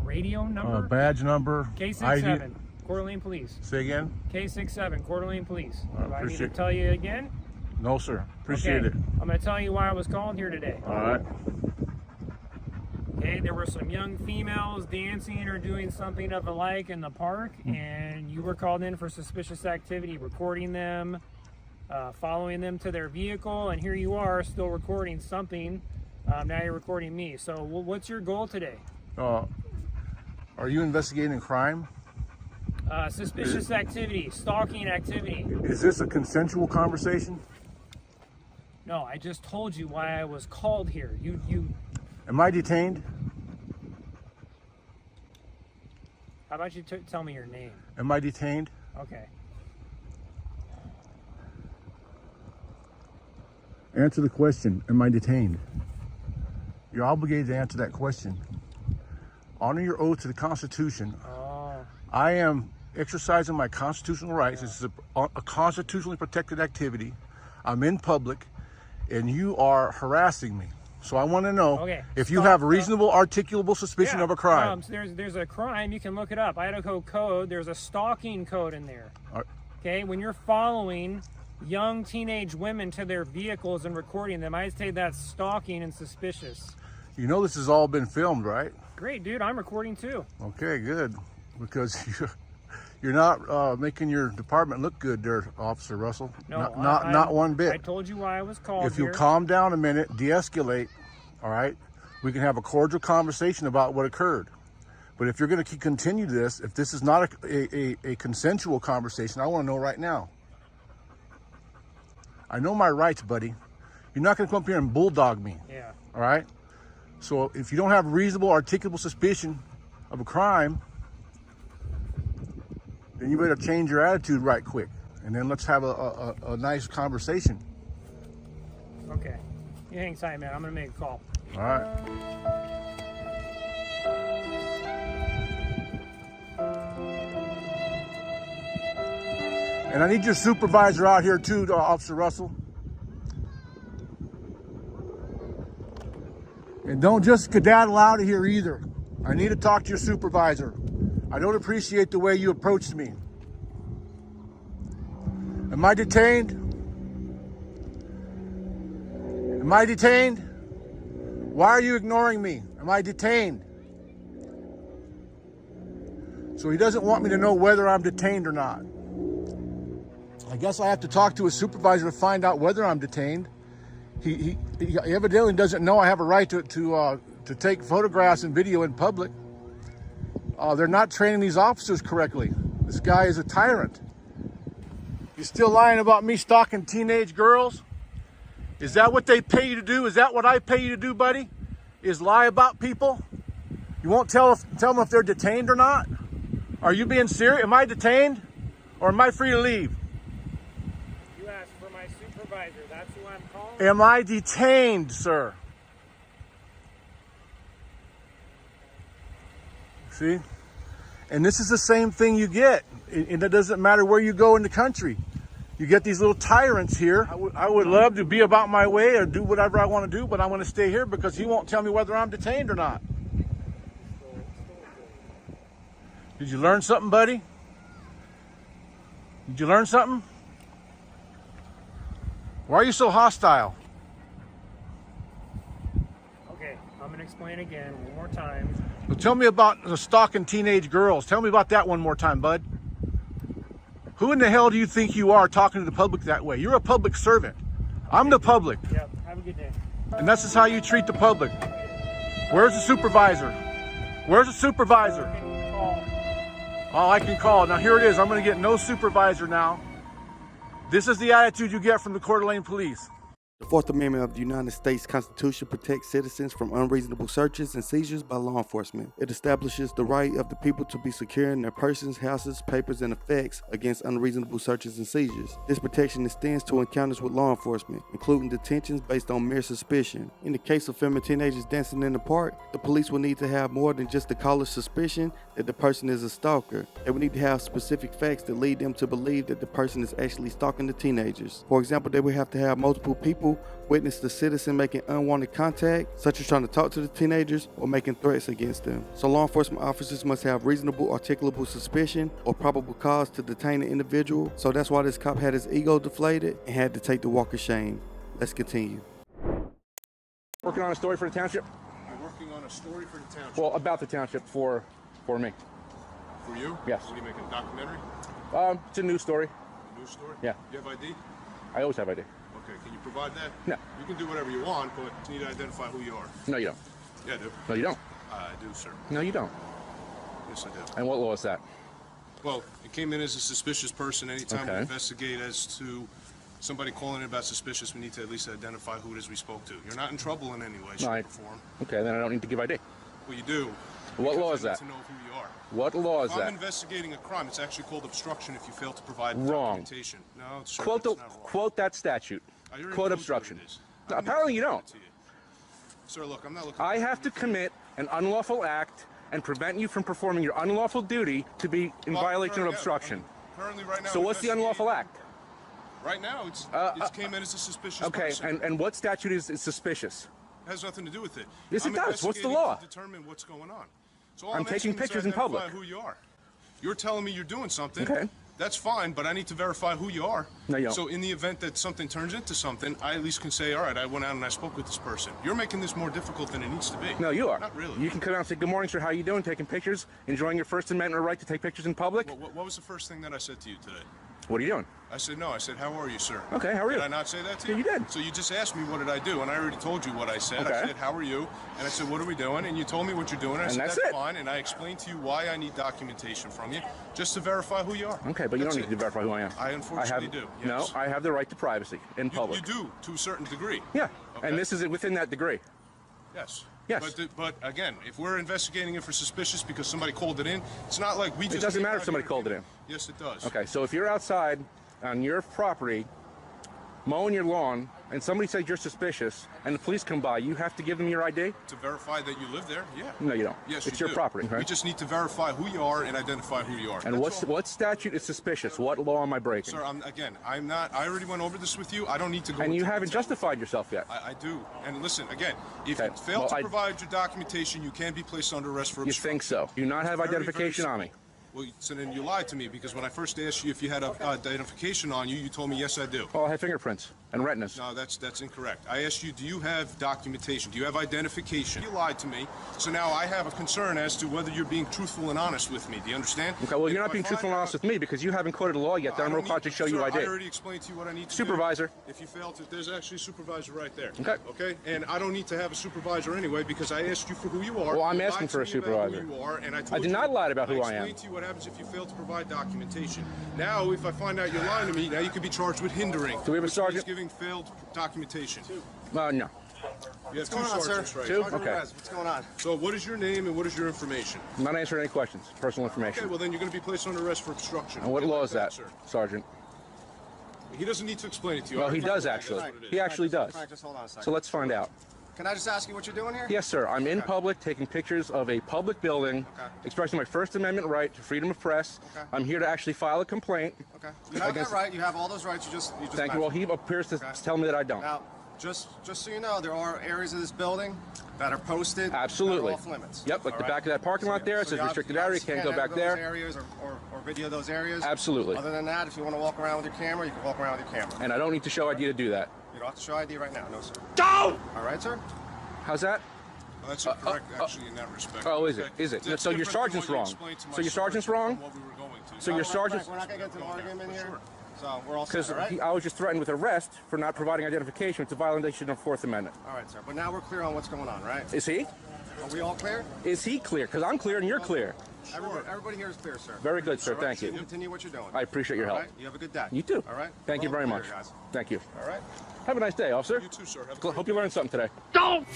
Radio number? Badge number? K67, Coeur d'Alene Police. Say again? K67, Coeur d'Alene Police. Do I need to Appreciate tell you again? No, sir. Appreciate it. I'm going to tell you why I was called here today. All right. Okay, there were some young females dancing or doing something of the like in the park, and you were called in for suspicious activity, recording them, following them to their vehicle, and here you are still recording something. Now you're recording me. So what's your goal today? Are you investigating crime? Suspicious activity, stalking activity. Is this a consensual conversation? No, I just told you why I was called here. You. Am I detained? How about you tell me your name? Am I detained? Okay. Answer the question. Am I detained? You're obligated to answer that question. Honor your oath to the Constitution. I am exercising my constitutional rights. This is a constitutionally protected activity. I'm in public, and you are harassing me. So I want to know if you have reasonable, articulable suspicion of a crime. There's a crime. You can look it up. Idaho code. There's a stalking code in there. Okay, when you're following young teenage women to their vehicles and recording them, I'd say that's stalking and suspicious. You know this has all been filmed, right? Great, dude. I'm recording too. Okay, good. Because you're not making your department look good there, Officer Russell. No, not one bit. I told you why I was called If you here. calm down a minute, de-escalate, all right, we can have a cordial conversation about what occurred. But if you're going to continue this, if this is not a consensual conversation, I want to know right now. I know my rights, buddy. You're not going to come up here and bulldog me. Yeah. All right? So if you don't have reasonable, articulable suspicion of a crime, then you better change your attitude right quick. And then let's have a nice conversation. Okay. You hang tight, man. I'm going to make a call. All right. And I need your supervisor out here too, Officer Russell. And don't just skedaddle out of here either. I need to talk to your supervisor. I don't appreciate the way you approached me. Am I detained? Am I detained? Why are you ignoring me? Am I detained? So he doesn't want me to know whether I'm detained or not. I guess I have to talk to a supervisor to find out whether I'm detained. He evidently doesn't know I have a right to take photographs and video in public. They're not training these officers correctly. This guy is a tyrant. You still lying about me stalking teenage girls? Is that what they pay you to do? Is that what I pay you to do, buddy? Is lie about people? You won't tell them if they're detained or not? Are you being serious? Am I detained? Or am I free to leave? You asked for my supervisor. That's who I'm calling. Am I detained, sir? See? And this is the same thing you get. And it doesn't matter where you go in the country. You get these little tyrants here. I would love to be about my way or do whatever I want to do, but I'm going to stay here because he won't tell me whether I'm detained or not. Did you learn something, buddy? Did you learn something? Why are you so hostile? I'm gonna explain again one more time. So tell me about the stalking teenage girls. Tell me about that one more time, bud. Who in the hell do you think you are talking to the public that way? You're a public servant. I'm the public. Yep, have a good day. And this is how you treat the public. Where's the supervisor? Where's the supervisor? Oh, I can call. Now here it is. I'm going to get no supervisor now. This is the attitude you get from the Coeur d'Alene Police. The Fourth Amendment of the United States Constitution protects citizens from unreasonable searches and seizures by law enforcement. It establishes the right of the people to be secure in their persons, houses, papers, and effects against unreasonable searches and seizures. This protection extends to encounters with law enforcement, including detentions based on mere suspicion. In the case of filming teenagers dancing in the park, the police will need to have more than just the caller's suspicion that the person is a stalker. They will need to have specific facts that lead them to believe that the person is actually stalking the teenagers. For example, they will have to have multiple people witness the citizen making unwanted contact, such as trying to talk to the teenagers or making threats against them. So law enforcement officers must have reasonable articulable suspicion or probable cause to detain an individual. So that's why this cop had his ego deflated and had to take the walk of shame. Let's continue. Working on a story for the township? You're working on a story for the township? Well, about the township for me. For you? Yes. What are you making, a documentary? It's a news story. A news story? Yeah. You have ID? I always have ID. Okay, can you provide that? No. You can do whatever you want, but you need to identify who you are. No, you don't. Yeah, I do. No, you don't. I do, sir. No, you don't. Yes, I do. And what law is that? Well, it came in as a suspicious person. Anytime we Okay. investigate as to somebody calling in about suspicious, we need to at least identify who it is we spoke to. You're not in trouble in any way, shape, or form. Okay, then I don't need to give ID. Well, you do. What law is I need that? to know who you are. What law is If I'm that? investigating a crime, it's actually called obstruction if you fail to provide Wrong. documentation. No, sir, Quote, that's not wrong. quote that statute. I already Quote told you obstruction. what it is. No, apparently you don't. Sir, look, I'm not looking. I have to commit an unlawful act and prevent you from performing your unlawful duty to be in violation of obstruction. Currently, right now. So what's the unlawful act? Right now, it came in as a suspicious person. Okay, and what statute is suspicious? It has nothing to do with it. Yes, it I'm does. What's the investigating law? to determine what's going on. So all I'm taking asking is to pictures in identify public. Who you are? You're telling me you're doing something. Okay. That's fine, but I need to verify who you are. No, you don't. So in the event that something turns into something, I at least can say, all right, I went out and I spoke with this person. You're making this more difficult than it needs to be. No, you are. Not really. You can come out and say, good morning, sir, how you doing? Taking pictures, enjoying your First Amendment right to take pictures in public? What was the first thing that I said to you today? What are you doing? I said, no. I said, how are you, sir? Okay, how are you? Did I not say that to you? Yeah, you did. So you just asked me what did I do, and I already told you what I said. Okay. I said, how are you? And I said, what are we doing? And you told me what you're doing. And I said, that's that's it. fine. And I explained to you why I need documentation from you, just to verify who you are. Okay, but you That's don't need it. to verify who I am. I unfortunately do. Yes. No, I have the right to privacy in public. You do, to a certain degree. Yeah, Okay. and this is within that degree. Yes. Yes. But again, if we're investigating it for suspicious because somebody called it in, it's not like we just... It doesn't came matter out if somebody here- called it in. Yes, it does. Okay, so if you're outside on your property mowing your lawn and somebody says you're suspicious and the police come by, you have to give them your ID? To verify that you live there, yeah. No, you don't. Yes, it's you your do. property. We Right? just need to verify who you are and identify who you are. And That's all. what statute is suspicious? What law am I breaking? Sir, I'm not. I already went over this with you. I don't need to go. And you into haven't detail. justified yourself yet. I do. And listen, again, if Okay. you fail Well, to provide your documentation, you can be placed under arrest for You obstruction. think so? Do you not have Very, very identification on me? simple. Well, so then you lied to me because when I first asked you if you had identification on you, you told me yes, I do. Oh, I have fingerprints and retinas. No, that's incorrect. I asked you, do you have documentation? Do you have identification? You lied to me. So now I have a concern as to whether you're being truthful and honest with me. Do you understand? Okay, well, you're If not I being find truthful and out- honest with me because you haven't quoted a law yet that I'm I don't required to need- show you sir, ID. I already explained to you what I need to Supervisor. do. If you fail to, there's actually a supervisor right there. Okay. Okay? And I don't need to have a supervisor anyway because I asked you for who you are. Well, I'm You lied asking to for a me about supervisor. Who you are, and I I did not lie about who I am. explained to you what happens if you fail to provide documentation. Now, if I find out you're lying to me, now you could be charged with hindering. Do we have a which sergeant? means giving failed documentation. No. You have What's two going on, sergeants sir? right Two? here. Okay. What's going on? So what is your name and what is your information? I'm not answering any questions. Personal Okay, information. well then you're going to be placed under arrest for obstruction. And what Okay, law like is that, sir? Sergeant? He doesn't need to explain it to you. Well, I he already does told you actually. that's what it is. He actually does. All right, just hold on a second. So let's find out. Can I just ask you what you're doing here? Yes, sir. I'm in public taking pictures of a public building, expressing my First Amendment right to freedom of press. Okay. I'm here to actually file a complaint. Okay. You have against- that right. You have all those rights. You just Thank you. Well, he appears to tell me that I don't. Now, just so you know, there are areas of this building that are posted. Absolutely. That are off limits. Yep, like All the right? back of that parking lot there. It So says you restricted obviously area. Can't go back enter those there. areas or video those areas. Absolutely. Other than that, if you want to walk around with your camera, you can walk around with your camera. And I don't need to show ID to do that. You don't have to show ID right now, no sir. Don't! All right, sir. How's that? Well, that's incorrect, actually, in that respect. Oh, is it? Is it? It's So your different sergeant's than what you wrong. explained to my So your sergeant's source wrong? from what we were going to. So your sergeant's... We're not going to get into an argument here. So we're all set, Because all right? I was just threatened with arrest for not providing identification. It's a violation of the Fourth Amendment. All right, sir. But now we're clear on what's going on, right? Is he? Are we all clear? Is he clear? Because I'm clear and you're clear. Everybody here is clear, sir. Very good, sir. All right, Thank you. so continue what you're doing. I appreciate your All help. right? You have a good day. You too. All right? Thank you We're all very clear, much. guys. Thank you. All right? Have a nice day, officer. You too, sir. Hope you learned something today.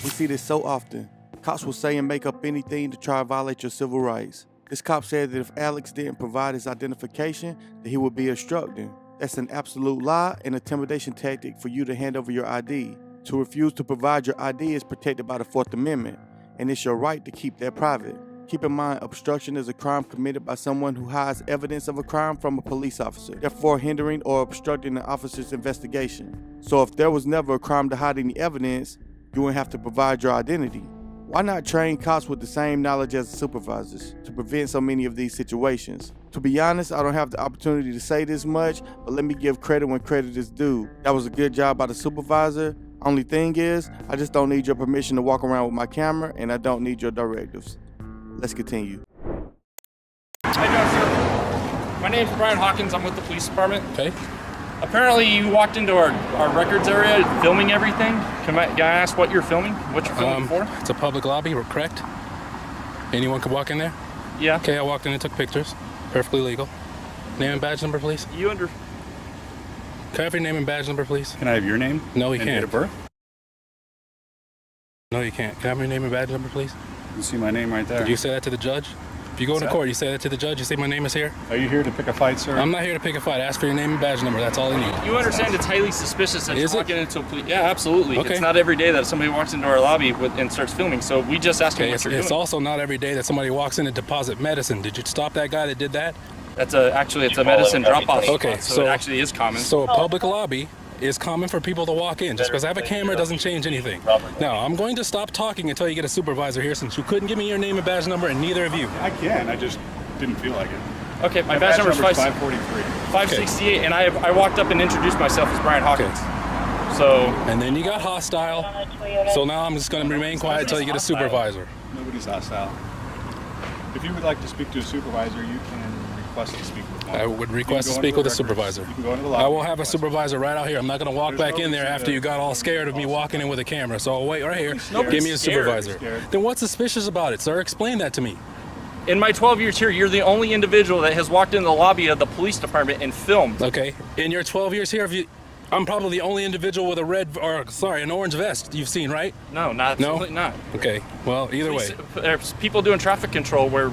We see this so often. Cops will say and make up anything to try to violate your civil rights. This cop said that if Alex didn't provide his identification, that he would be obstructing. That's an absolute lie and intimidation tactic for you to hand over your ID. To refuse to provide your ID is protected by the Fourth Amendment, and it's your right to keep that private. Keep in mind, obstruction is a crime committed by someone who hides evidence of a crime from a police officer, therefore hindering or obstructing the officer's investigation. So if there was never a crime to hide any evidence, you wouldn't have to provide your identity. Why not train cops with the same knowledge as the supervisors to prevent so many of these situations? To be honest, I don't have the opportunity to say this much, but let me give credit when credit is due. That was a good job by the supervisor. Only thing is, I just don't need your permission to walk around with my camera, and I don't need your directives. Let's continue. How you doing, sir? My name's Brian Hawkins. I'm with the police department. Okay. Apparently, you walked into our records area filming everything. Can I ask what you're filming? What you're filming for? It's a public lobby, we're correct? Anyone can walk in there? Yeah. Okay, I walked in and took pictures. Perfectly legal. Name and badge number, please. You under... Can I have your name and badge number, please? Can I have your name? No, you and can't. Date of birth? No, you can't. Can I have your name and badge number, please? You see my name right there. Did you say that to the judge? If you go into court, you say that to the judge, you say my name is here? Are you here to pick a fight, sir? I'm not here to pick a fight. Ask for your name and badge number. That's all I need. You understand it's highly suspicious that you're walking into a police... Yeah, absolutely. Okay. It's not every day that somebody walks into our lobby and starts filming, so we just asked you what you're doing. It's also not every day that somebody walks in and deposit medicine. Did you stop that guy that did that? That's actually a medicine drop-off. Okay, so it actually is common. So a public lobby is common for people to walk in. Just because I have a camera doesn't change anything. Now, I'm going to stop talking until you get a supervisor here, since you couldn't give me your name and badge number, and neither of you. I can. I just didn't feel like it. Okay, my badge number is 543. 568, and I walked up and introduced myself as Brian Hawkins. So. And then you got hostile. So now I'm just going to remain quiet until you get a supervisor. Nobody's hostile. If you would like to speak to a supervisor, you can request to speak with one. I would request to speak with a supervisor. You can go into the lobby. I will have a supervisor right out here. I'm not going to walk back in there after you got all scared of me walking in with a camera. So I'll wait right here. Give me a supervisor. Then what's suspicious about it, sir? Explain that to me. In my 12 years here, you're the only individual that has walked in the lobby of the police department and filmed. Okay. In your 12 years here, I'm probably the only individual with an orange vest you've seen, right? No, absolutely not. Okay. Well, either way. There's people doing traffic control wear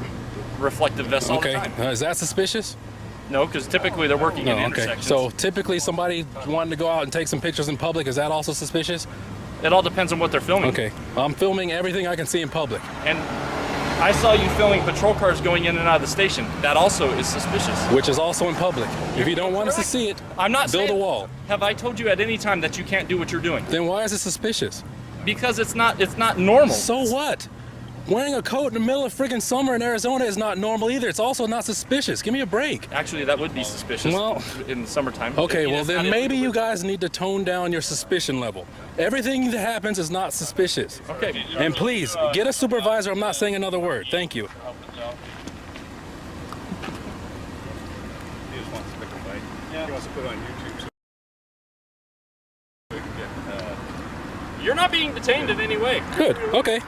reflective vests all the time. Is that suspicious? No, because typically they're working in intersections. So typically somebody wanting to go out and take some pictures in public, is that also suspicious? It all depends on what they're filming. Okay. I'm filming everything I can see in public. And I saw you filming patrol cars going in and out of the station. That also is suspicious. Which is also in public. If you don't want us to see it, I'm not build a wall. Have I told you at any time that you can't do what you're doing? Then why is it suspicious? Because it's not normal. So what? Wearing a coat in the middle of friggin' summer in Arizona is not normal either. It's also not suspicious. Give me a break. Actually, that would be suspicious in the summertime. Okay, well then maybe you guys need to tone down your suspicion level. Everything that happens is not suspicious. Okay. And please, get a supervisor. I'm not saying another word. Thank you. He just wants to pick a fight. Yeah. He wants to put it on YouTube. So we can get, You're not being detained in any way. Good. Okay.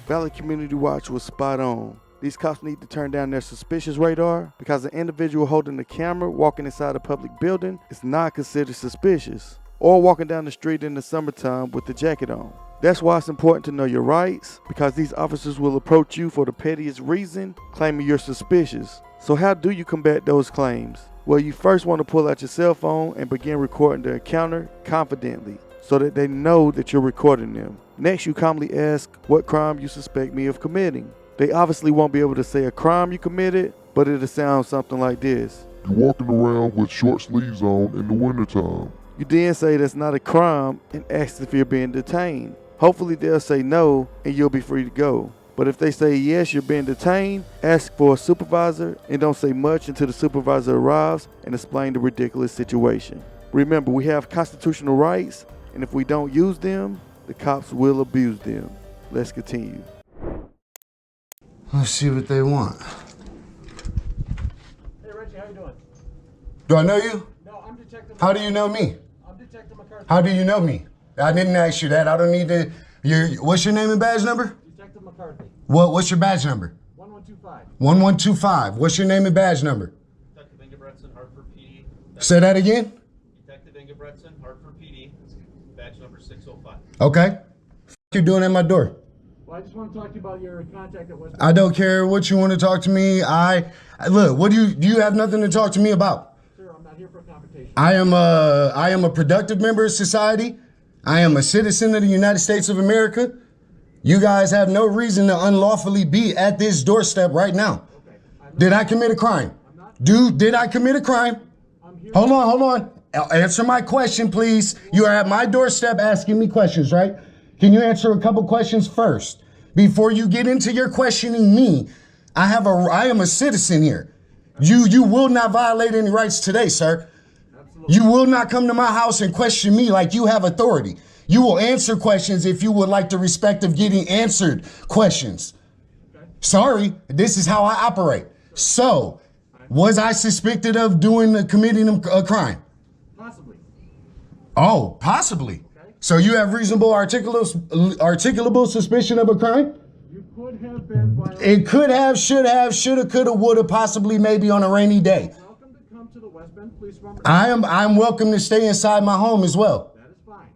Valley Community Watch was spot on. These cops need to turn down their suspicious radar because an individual holding a camera walking inside a public building is not considered suspicious, or walking down the street in the summertime with the jacket on. That's why it's important to know your rights, because these officers will approach you for the pettiest reason, claiming you're suspicious. So how do you combat those claims? Well, you first want to pull out your cell phone and begin recording the encounter confidently, so that they know that you're recording them. Next, you calmly ask what crime you suspect me of committing. They obviously won't be able to say a crime you committed, but it'll sound something like this. You're walking around with short sleeves on in the wintertime. You then say that's not a crime and ask if you're being detained. Hopefully they'll say no and you'll be free to go. But if they say yes, you're being detained, ask for a supervisor and don't say much until the supervisor arrives and explain the ridiculous situation. Remember, we have constitutional rights, and if we don't use them, the cops will abuse them. Let's continue. Let's see what they want. Hey, Reggie, how you doing? Do I know you? No, I'm Detective. How do you know me? I'm Detective McCarthy. How do you know me? I didn't ask you that. I don't need to. What's your name and badge number? Detective McCarthy. What's your badge number? 1125. 1125. What's your name and badge number? Detective Ingebretson, Hartford PD. Say that again. Detective Ingebretson, Hartford PD. Badge number 605. Okay. What you doing at my door? Well, I just want to talk to you about your contact at West. I don't care what you want to talk to me. Look. What do you have nothing to talk to me about? Sir, I'm not here for a confrontation. I am a productive member of society. I am a citizen of the United States of America. You guys have no reason to unlawfully be at this doorstep right now. Okay. Did I commit a crime? Did I commit a crime? Hold on. Answer my question, please. You are at my doorstep asking me questions, right? Can you answer a couple questions first? Before you get into your questioning me, I am a citizen here. You will not violate any rights today, sir. Absolutely. You will not come to my house and question me like you have authority. You will answer questions if you would like the respect of getting answered questions. Okay. Sorry, this is how I operate. So, was I suspected of committing a crime? Possibly. Oh, possibly. Okay. So you have reasonable articulable suspicion of a crime? You could have been violated. It could have, should have, shoulda, coulda, woulda, possibly, maybe on a rainy day. Welcome to come to the West Bend Police Department. I'm welcome to stay inside my home as well. That is fine.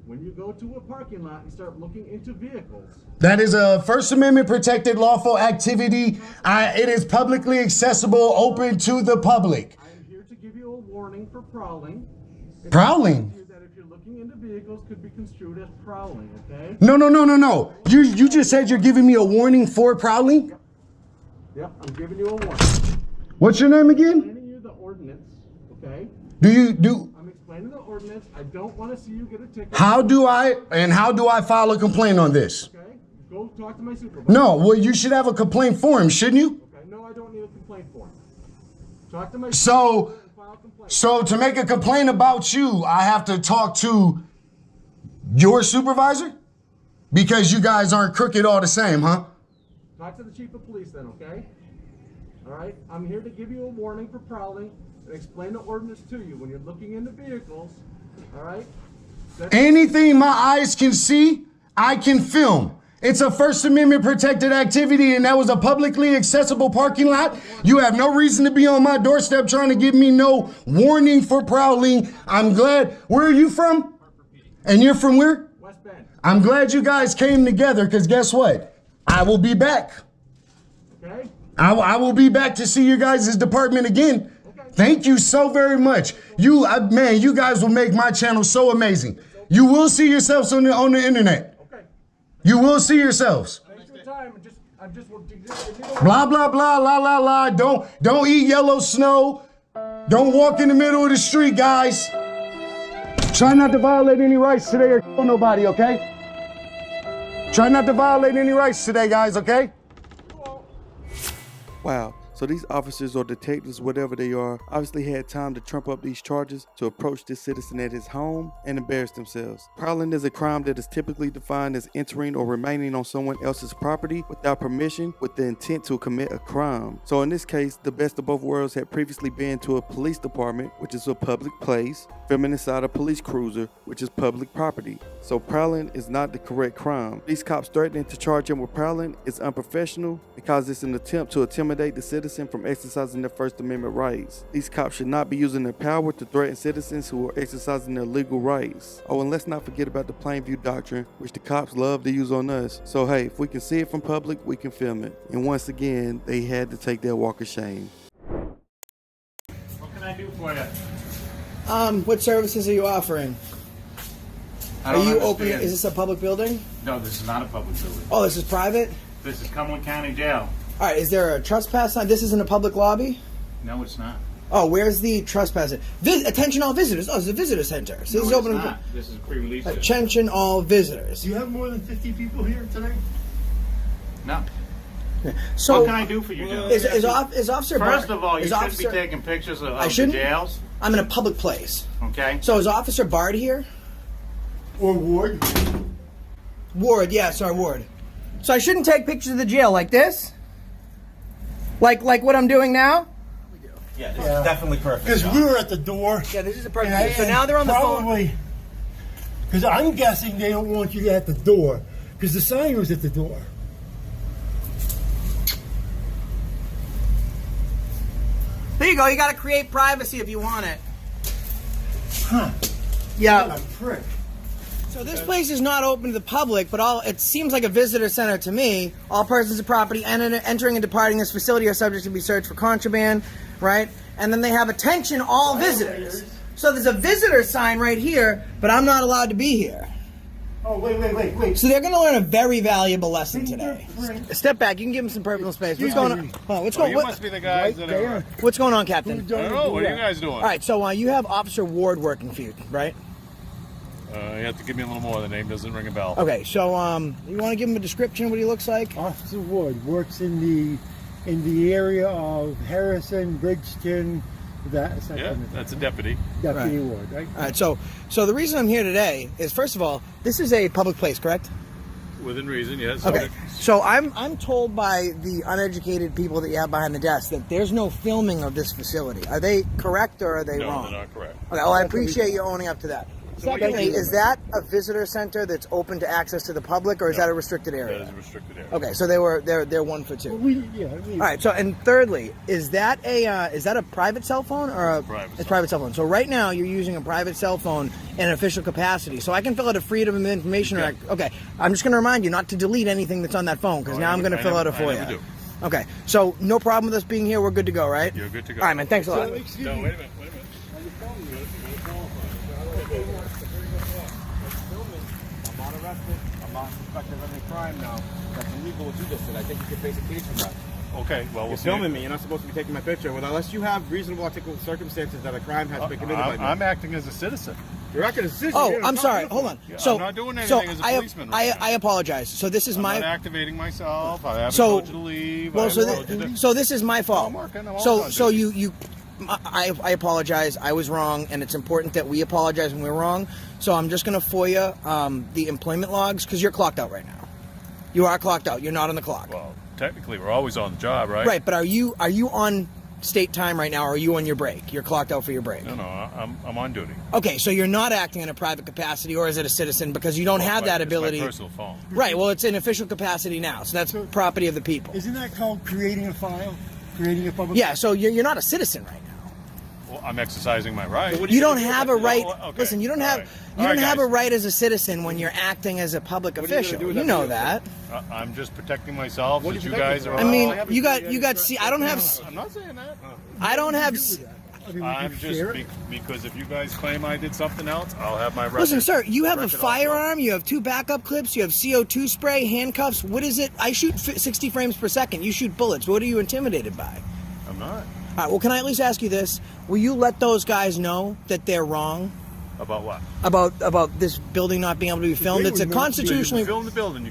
When you go to a parking lot and start looking into vehicles. That is a First Amendment protected lawful activity. It is publicly accessible, open to the public. I am here to give you a warning for prowling. Prowling? That if you're looking into vehicles could be construed as prowling, okay? No. You just said you're giving me a warning for prowling? Yep, I'm giving you a warning. What's your name again? I'm explaining you the ordinance, okay? I'm explaining the ordinance. I don't want to see you get a ticket. How do I file a complaint on this? Okay, go talk to my supervisor. No, well, you should have a complaint form, shouldn't you? Okay, no, I don't need a complaint form. Talk to my supervisor and file a complaint. So to make a complaint about you, I have to talk to your supervisor? Because you guys aren't crooked all the same, huh? Talk to the chief of police then, okay? All right, I'm here to give you a warning for prowling and explain the ordinance to you when you're looking into vehicles, all right? Anything my eyes can see, I can film. It's a First Amendment protected activity, and that was a publicly accessible parking lot. You have no reason to be on my doorstep trying to give me no warning for prowling. I'm glad. Where are you from? And you're from where? West Bend. I'm glad you guys came together, because guess what? I will be back. Okay. I will be back to see your guys' department again. Okay. Thank you so very much. You guys will make my channel so amazing. You will see yourselves on the internet. Okay. You will see yourselves. Thanks for your time. I'm just blah blah blah la la la. Don't eat yellow snow. Don't walk in the middle of the street, guys. Try not to violate any rights today or kill nobody, okay? Try not to violate any rights today, guys, okay? Wow, so these officers or detectives, whatever they are, obviously had time to trump up these charges to approach this citizen at his home and embarrass themselves. Prowling is a crime that is typically defined as entering or remaining on someone else's property without permission with the intent to commit a crime. So in this case, the best of both worlds had previously been to a police department, which is a public place, filming inside a police cruiser, which is public property. So prowling is not the correct crime. These cops threatening to charge him with prowling is unprofessional because it's an attempt to intimidate the citizen from exercising their First Amendment rights. These cops should not be using their power to threaten citizens who are exercising their legal rights. Oh, and let's not forget about the plain view doctrine, which the cops love to use on us. So hey, if we can see it from public, we can film it. And once again, they had to take their walk of shame. What can I do for you? What services are you offering? I don't understand. Open? Is this a public building? No, this is not a public building. Oh, this is private? This is Cumberland County Jail. All right, is there a trespass sign? This isn't a public lobby? No, it's not. Oh, where's the trespass? Attention all visitors. Oh, it's a visitor center. So No, this is it's open. not. This is pre-release. Attention all visitors. Do you have more than 50 people here today? No. So what can I do for you, Joe? Is Officer First of all, you shouldn't be taking pictures of the jails. I'm in a public place. Okay. So is Officer Bard here? Or Ward? Ward, yeah, sorry, Ward. So I shouldn't take pictures of the jail like this? Like what I'm doing now? Yeah, this is definitely perfect. Because we were at the door. Yeah, this is a perfect. So now they're on the phone. Because I'm guessing they don't want you at the door. Because the sign was at the door. There you go. You got to create privacy if you want it. Huh. Yeah. What a prick. So this place is not open to the public, but it seems like a visitor center to me. All persons of property entering and departing this facility are subject to be searched for contraband, right? And then they have attention all visitors. So there's a visitor sign right here, but I'm not allowed to be here. Oh, wait. So they're going to learn a very valuable lesson today. Step back. You can give them some personal space. What's going on? You must be the guys that are... What's going on, Captain? I don't know. What are you guys doing? All right, so you have Officer Ward working for you, right? You have to give me a little more. The name doesn't ring a bell. Okay, so you want to give him a description of what he looks like? Officer Ward works in the area of Harrison, Bridgeton. That's a deputy. Deputy Ward, right? All right, so the reason I'm here today is, first of all, this is a public place, correct? Within reason, yes. Okay, so I'm told by the uneducated people that you have behind the desk that there's no filming of this facility. Are they correct or are they wrong? No, they're not correct. Okay, well, I appreciate you owning up to that. Secondly, is that a visitor center that's open to access to the public, or is that a restricted area? That is a restricted area. Okay, so they're 1 for 2. All right. So, and thirdly, is that a private cell phone or a private cell phone? So right now you're using a private cell phone in an official capacity. So I can fill out a Freedom of Information Act. Okay, I'm just going to remind you not to delete anything that's on that phone because now I'm going to fill out a FOIA. Okay, so no problem with us being here. We're good to go, right? You're good to go. All right, man. Thanks a lot. No, wait a minute. I'm not arrested. I'm not suspected of any crime now. That's illegal what you just did. I think you could face a case for that. Okay, well, you're filming me. You're not supposed to be taking my picture unless you have reasonable articulable circumstances that a crime has been committed by me. I'm acting as a citizen. You're acting as a citizen. Oh, I'm sorry. Hold on. So I'm not doing anything as a policeman. I apologize. So this is I'm my. not activating myself. I haven't told you to leave. Well, so this is my fault. I apologize. I was wrong, and it's important that we apologize when we're wrong. So I'm just going to FOIA the employment logs because you're clocked out right now. You are clocked out. You're not on the clock. Well, technically, we're always on the job, right? Right, but are you on state time right now, or are you on your break? You're clocked out for your break. No, I'm on duty. Okay, so you're not acting in a private capacity, or is it a citizen? Because you don't have that ability. It's my personal phone. Right. Well, it's in official capacity now, so that's property of the people. Isn't that called creating a file? Creating a public. Yeah. So you're not a citizen right now. Well, I'm exercising my right. You don't have a right. Listen, you don't have a right as a citizen when you're acting as a public official. You know that. I'm just protecting myself. What you guys are? I mean, you got. See, I don't have. I'm not saying that. I don't have. I'm just because if you guys claim I did something else, I'll have my record. Listen, sir, you have a firearm. You have 2 backup clips. You have CO2 spray, handcuffs. What is it? I shoot 60 frames per second. You shoot bullets. What are you intimidated by? I'm not. All right, well, can I at least ask you this? Will you let those guys know that they're wrong? About what? About this building not being able to be filmed. It's a constitutionally... You film the building.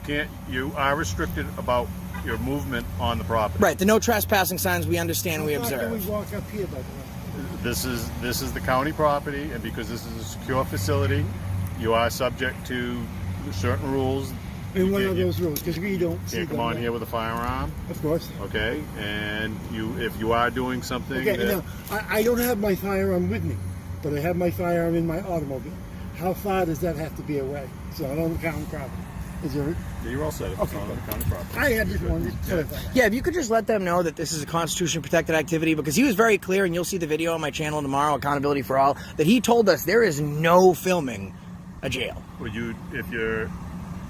You are restricted about your movement on the property. Right, the no trespassing signs we understand, we observe. We walk up here, by the way. This is the county property, and because this is a secure facility, you are subject to certain rules. And what are those rules? Because we don't see them. Can't come on here with a firearm. Of course. Okay, and if you are doing something. Okay, now I don't have my firearm with me, but I have my firearm in my automobile. How far does that have to be away? It's not on the county property. Is there? Yeah, you're all set. It's not on the county property. I just wanted to clarify. Yeah, if you could just let them know that this is a constitution-protected activity, because he was very clear, and you'll see the video on my channel tomorrow, Accountability for All, that he told us there is no filming a jail. Well,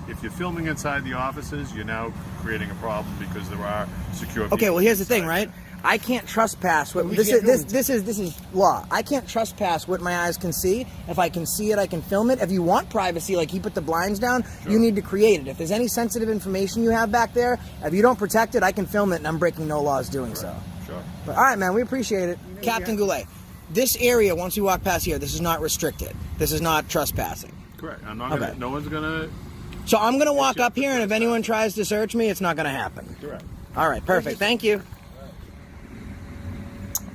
if you're filming inside the offices, you're now creating a problem because there are secure. Okay, well, here's the thing, right? I can't trespass what this is law. I can't trespass what my eyes can see. If I can see it, I can film it. If you want privacy, like he put the blinds down, you need to create it. If there's any sensitive information you have back there, if you don't protect it, I can film it, and I'm breaking no laws doing so. Sure. But, all right, man, we appreciate it. Captain Goulet, this area, once you walk past here, this is not restricted. This is not trespassing. Correct. I'm not gonna, no one's gonna. So I'm gonna walk up here, and if anyone tries to search me, it's not gonna happen. Correct. All right, perfect. Thank you.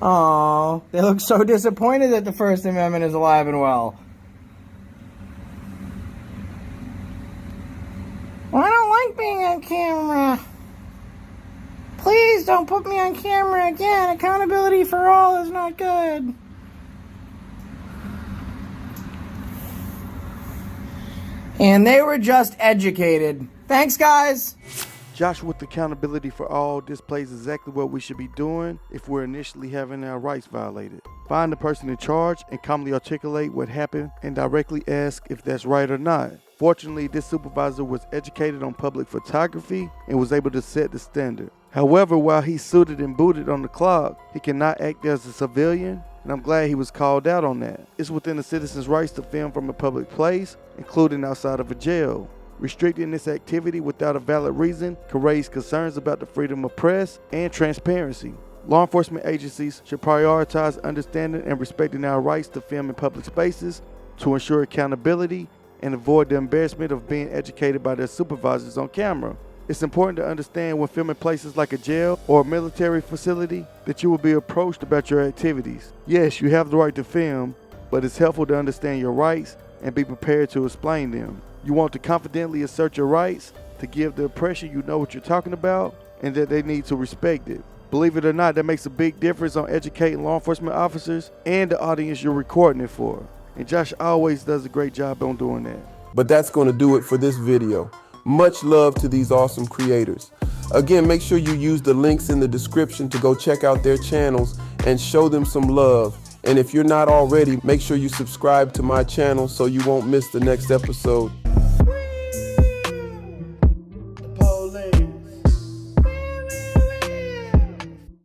Oh, they look so disappointed that the First Amendment is alive and well. camera. Please don't put me on camera again. Accountability for all is not good. And they were just educated. Thanks, guys. Josh with accountability for all displays exactly what we should be doing if we're initially having our rights violated. Find the person in charge and calmly articulate what happened and directly ask if that's right or not. Fortunately, this supervisor was educated on public photography and was able to set the standard. However, while he's suited and booted on the clock, he cannot act as a civilian, and I'm glad he was called out on that. It's within a citizen's rights to film from a public place, including outside of a jail. Restricting this activity without a valid reason can raise concerns about the freedom of press and transparency. Law enforcement agencies should prioritize understanding and respecting our rights to film in public spaces to ensure accountability and avoid the embarrassment of being educated by their supervisors on camera. It's important to understand when filming places like a jail or a military facility that you will be approached about your activities. Yes, you have the right to film, but it's helpful to understand your rights and be prepared to explain them. You want to confidently assert your rights to give the impression you know what you're talking about and that they need to respect it. Believe it or not, that makes a big difference on educating law enforcement officers and the audience you're recording it for. And Josh always does a great job on doing that. But that's going to do it for this video. Much love to these awesome creators. Again, make sure you use the links in the description to go check out their channels and show them some love. And if you're not already, make sure you subscribe to my channel so you won't miss the next episode.